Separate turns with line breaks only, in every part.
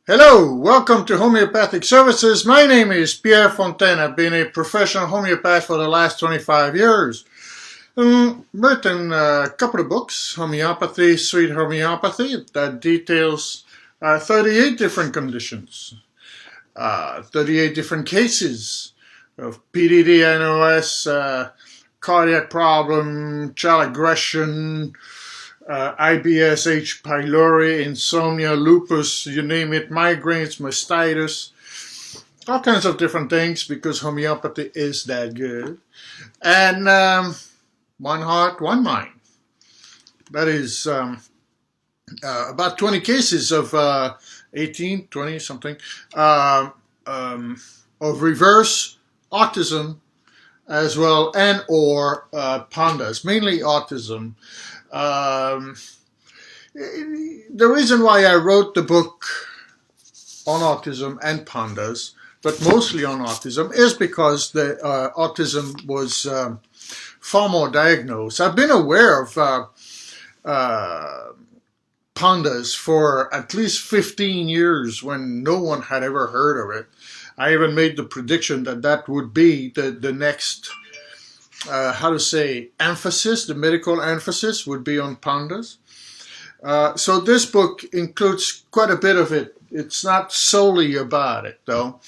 Hello, welcome to Homeopathic Services. My name is Pierre Fontaine. I've been a professional homeopath for the last 25 years. Written a couple of books, Homeopathy, Sweet Homeopathy, that details 38 different conditions, 38 different cases of P.A.N.D.A.S, cardiac problem, child aggression, IBS, H. pylori, insomnia, lupus, you name it, migraines, mastitis, all kinds of different things because homeopathy is that good. And one heart, one mind. That is about 20 cases of 18, 20 something of reverse autism as well and or Pandas, mainly autism. The reason why I wrote the book on autism and Pandas, but mostly on autism, is because the autism was far more diagnosed. I've been aware of Pandas for at least 15 years when no one had ever heard of it. I even made the prediction that that would be the next emphasis, the medical emphasis would be on Pandas. So this book includes quite a bit of it. It's not solely about it, though.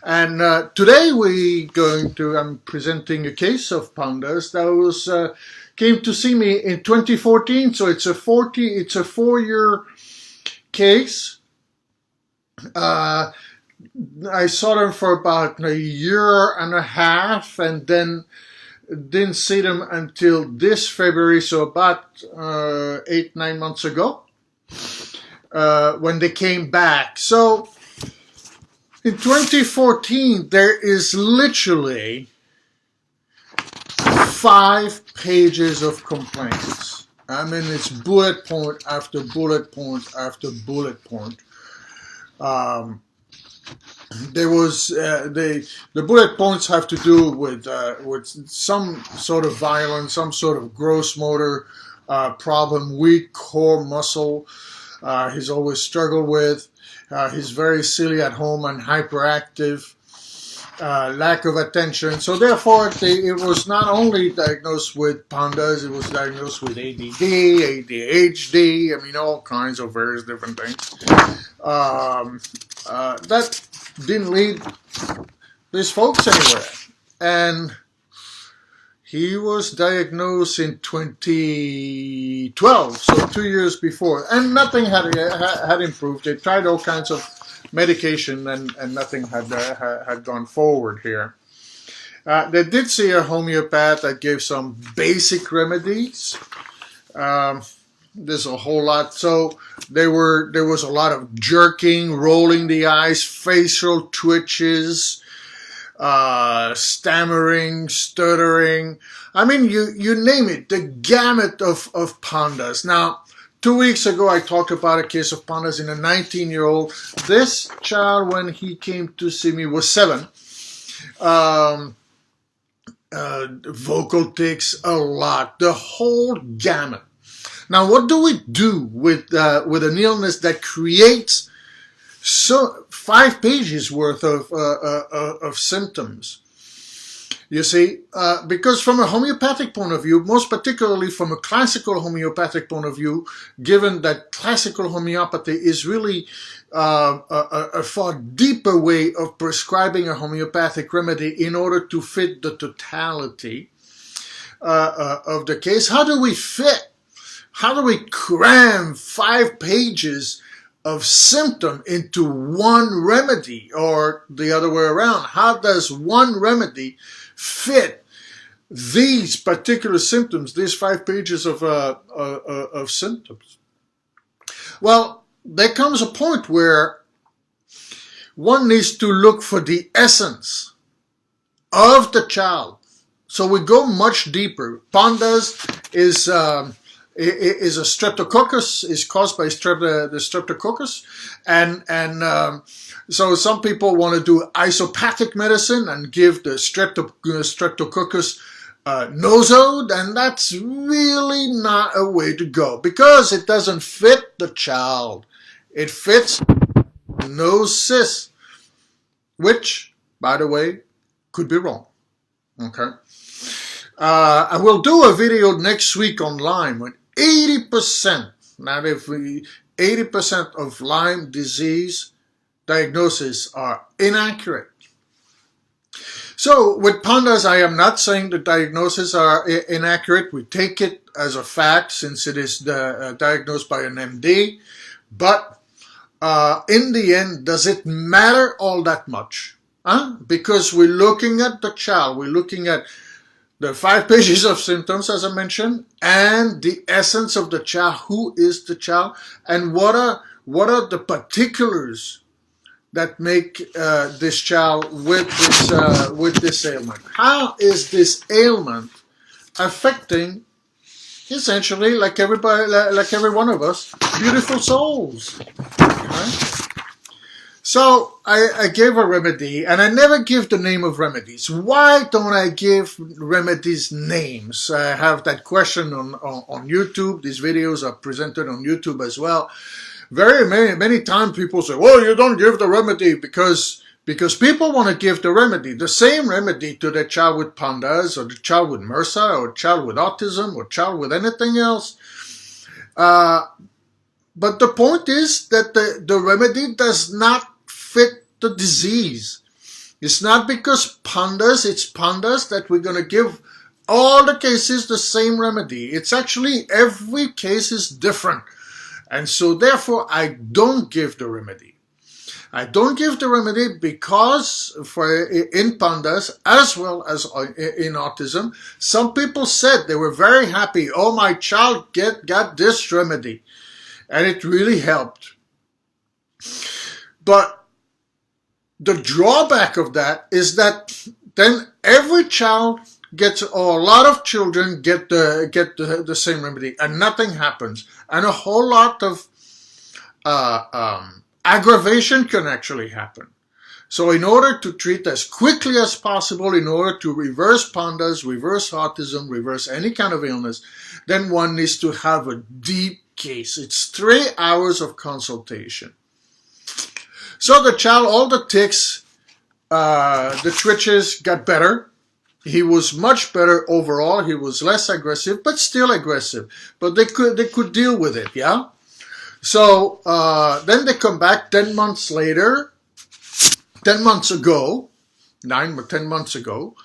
And today I'm presenting a case of Pandas that came to see me in 2014. So it's a 4-year case. I saw them for about a year and a half, and then didn't see them until this February, so about 8-9 months ago, when they came back. So in 2014, there is literally 5 pages of complaints. I mean, it's bullet point after bullet point after bullet point. There was the bullet points have to do with some sort of violence, some sort of gross motor problem, weak core muscle. He's always struggled with. He's very silly at home and hyperactive. Lack of attention. So therefore, it was not only diagnosed with Pandas, it was diagnosed with ADD, ADHD. I mean, all kinds of various different things. That didn't lead these folks anywhere. And he was diagnosed in 2012, so 2 years before, and nothing had improved. They tried all kinds of medication, and nothing had gone forward here. They did see a homeopath that gave some basic remedies. There's a whole lot. So there was a lot of jerking, rolling the eyes, facial twitches, stammering, stuttering. I mean, you name it, the gamut of Pandas. Now, 2 weeks ago, I talked about a case of Pandas in a 19-year-old. This child, when he came to see me, was 7. Vocal tics, a lot, the whole gamut. Now, what do we do with an illness that creates 5 pages worth of symptoms? You see, because from a homeopathic point of view, most particularly from a classical homeopathic point of view, given that classical homeopathy is really a far deeper way of prescribing a homeopathic remedy in order to fit the totality of the case, how do we cram 5 pages of symptom into one remedy, or the other way around? How does one remedy fit these particular symptoms, these 5 pages of symptoms? Well, there comes a point where one needs to look for the essence of the child. So we go much deeper. Pandas is a streptococcus, is caused by the streptococcus, and so some people want to do isopathic medicine and give the streptococcus nosode, and that's really not a way to go because it doesn't fit the child. It fits diagnosis, which, by the way, could be wrong. Okay. I will do a video next week on Lyme with 80%. Now, if 80% of Lyme disease diagnoses are inaccurate. So with Pandas, I am not saying the diagnoses are inaccurate. We take it as a fact since it is diagnosed by an MD. But in the end, does it matter all that much? Because we're looking at the child. We're looking at the 5 pages of symptoms, as I mentioned, and the essence of the child. Who is the child? And what are the particulars that make this child with this ailment? How is this ailment affecting, essentially, like everybody, like every one of us, beautiful souls? Right? So I gave a remedy, and I never give the name of remedies. Why don't I give remedies names? I have that question on YouTube. These videos are presented on YouTube as well. Very many times people say, well, you don't give the remedy because people want to give the remedy, the same remedy to the child with Pandas, or the child with MRSA, or child with autism, or child with anything else. But the point is that the remedy does not fit the disease. It's not because it's Pandas that we're going to give all the cases the same remedy. It's actually every case is different. And so therefore I don't give the remedy. I don't give the remedy because in Pandas as well as in autism, some people said they were very happy. Oh, my child got this remedy. And it really helped. But the drawback of that is that then every child gets, or a lot of children get the same remedy, and nothing happens, and a whole lot of aggravation can actually happen. So in order to treat as quickly as possible, in order to reverse Pandas, reverse autism, reverse any kind of illness, then one needs to have a deep case. It's 3 hours of consultation. So the child, all the tics, the twitches got better. He was much better overall. He was less aggressive, but still aggressive. But they could deal with it, yeah? So then they come back 10 months later, 10 months ago, 9 or 10 months ago.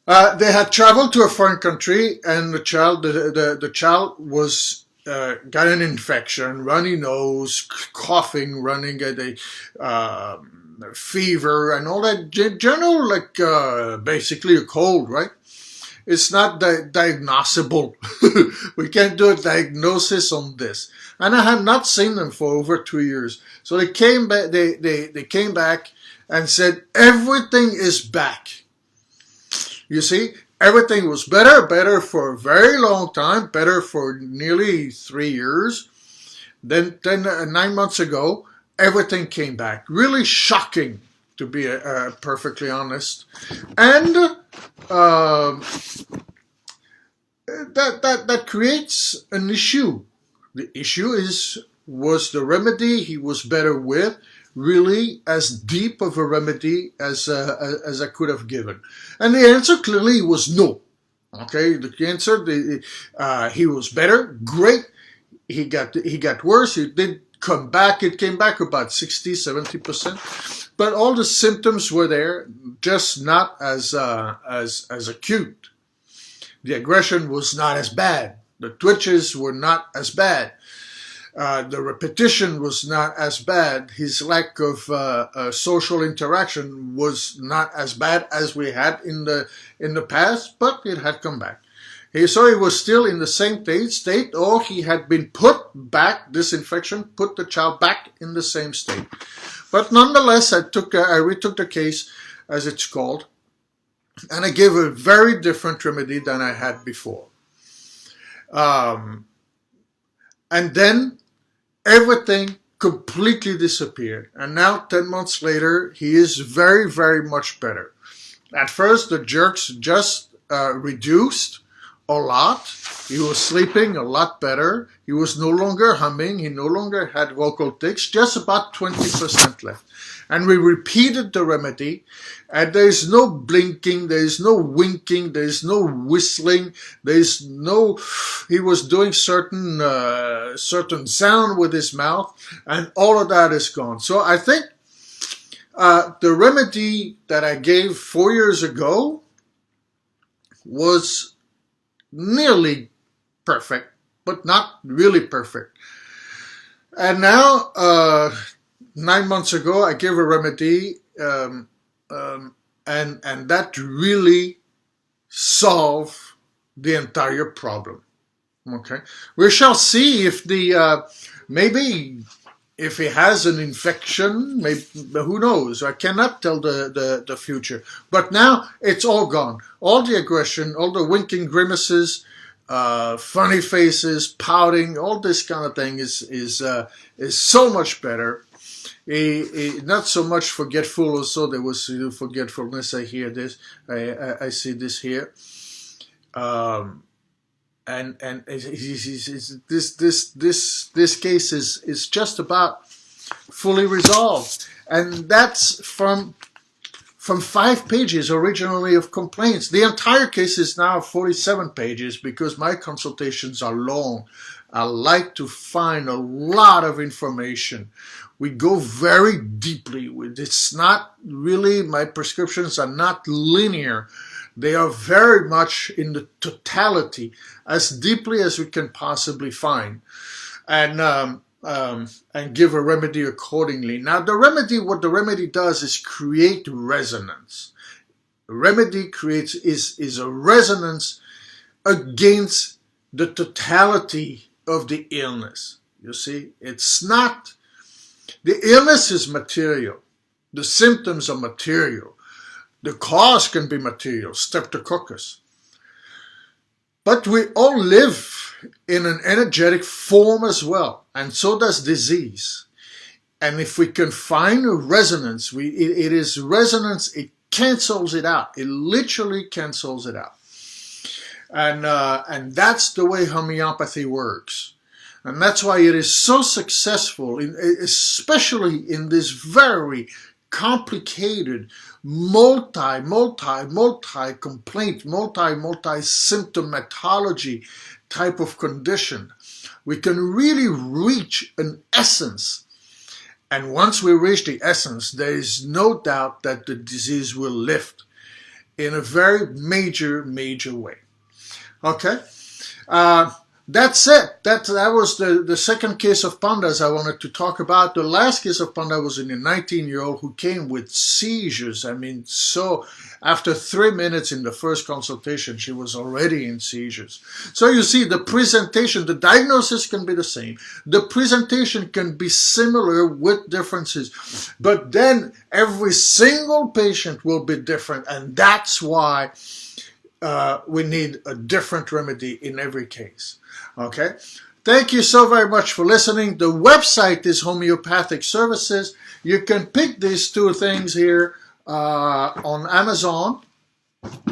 They had traveled to a foreign country, and the child was got an infection, runny nose, coughing, running at a fever, and all that general, like basically a cold, right? It's not diagnosable. We can't do a diagnosis on this. And I had not seen them for over 2 years. So they came back. They came back and said everything is back. You see, everything was better for a very long time, better for nearly 3 years. Then 9 months ago, everything came back. Really shocking, to be perfectly honest. And that creates an issue. The issue was the remedy he was better with really as deep of a remedy as I could have given? And the answer clearly was no. Okay, the answer, he was better, great. He got worse. It did come back. It came back about 60-70%, but all the symptoms were there, just not as acute. The aggression was not as bad. The twitches were not as bad. The repetition was not as bad. His lack of social interaction was not as bad as we had in the past, but it had come back. So he was still in the same state, or he had been put back, this infection put the child back in the same state. But nonetheless, I retook the case, as it's called, and I gave a very different remedy than I had before. And then everything completely disappeared. And now, 10 months later, he is very, very much better. At first, the jerks just reduced, a lot. He was sleeping a lot better. He was no longer humming. He no longer had vocal tics, just about 20% left. And we repeated the remedy, and there's no blinking, there's no winking, there's no whistling, there's no, he was doing certain sound with his mouth, and all of that is gone. So I think the remedy that I gave 4 years ago was nearly perfect, but not really perfect. And now, 9 months ago, I gave a remedy, and that really solved the entire problem. Okay, we shall see if the maybe if he has an infection. Maybe, who knows? I cannot tell the future. But now it's all gone. All the aggression, all the winking grimaces, funny faces, pouting, all this kind of thing is so much better. Not so much forgetful. Also, there was forgetfulness. I hear this. I see this here. And this case is just about fully resolved, and that's from 5 pages originally of complaints. The entire case is now 47 pages because my consultations are long. I like to find a lot of information. We go very deeply with it's not really, my prescriptions are not linear. They are very much in the totality, as deeply as we can possibly find, and give a remedy accordingly. Now, what the remedy does is create resonance. The remedy is a resonance against the totality of the illness. You see, it's not, the illness is material. The symptoms are material. The cause can be material, streptococcus. But we all live in an energetic form as well, and so does disease. And if we can find a resonance, it is resonance, it cancels it out. It literally cancels it out. And that's the way homeopathy works. And that's why it is so successful, especially in this very complicated, multi-complaint, multi-symptomatology type of condition. We can really reach an essence. And once we reach the essence, there is no doubt that the disease will lift in a very major way. Okay? That's it. That was the second case of Pandas I wanted to talk about. The last case of Panda was in a 19-year-old who came with seizures. I mean, so after 3 minutes in the first consultation, she was already in seizures. So you see, the presentation, the diagnosis can be the same. The presentation can be similar with differences. But then every single patient will be different. And that's why we need a different remedy in every case. Okay, thank you so very much for listening. The website is Homeopathic Services. You can pick these 2 things here on Amazon.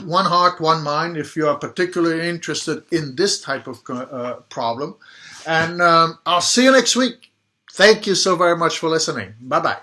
One Heart, One Mind, if you are particularly interested in this type of problem. And I'll see you next week. Thank you so very much for listening. Bye-bye.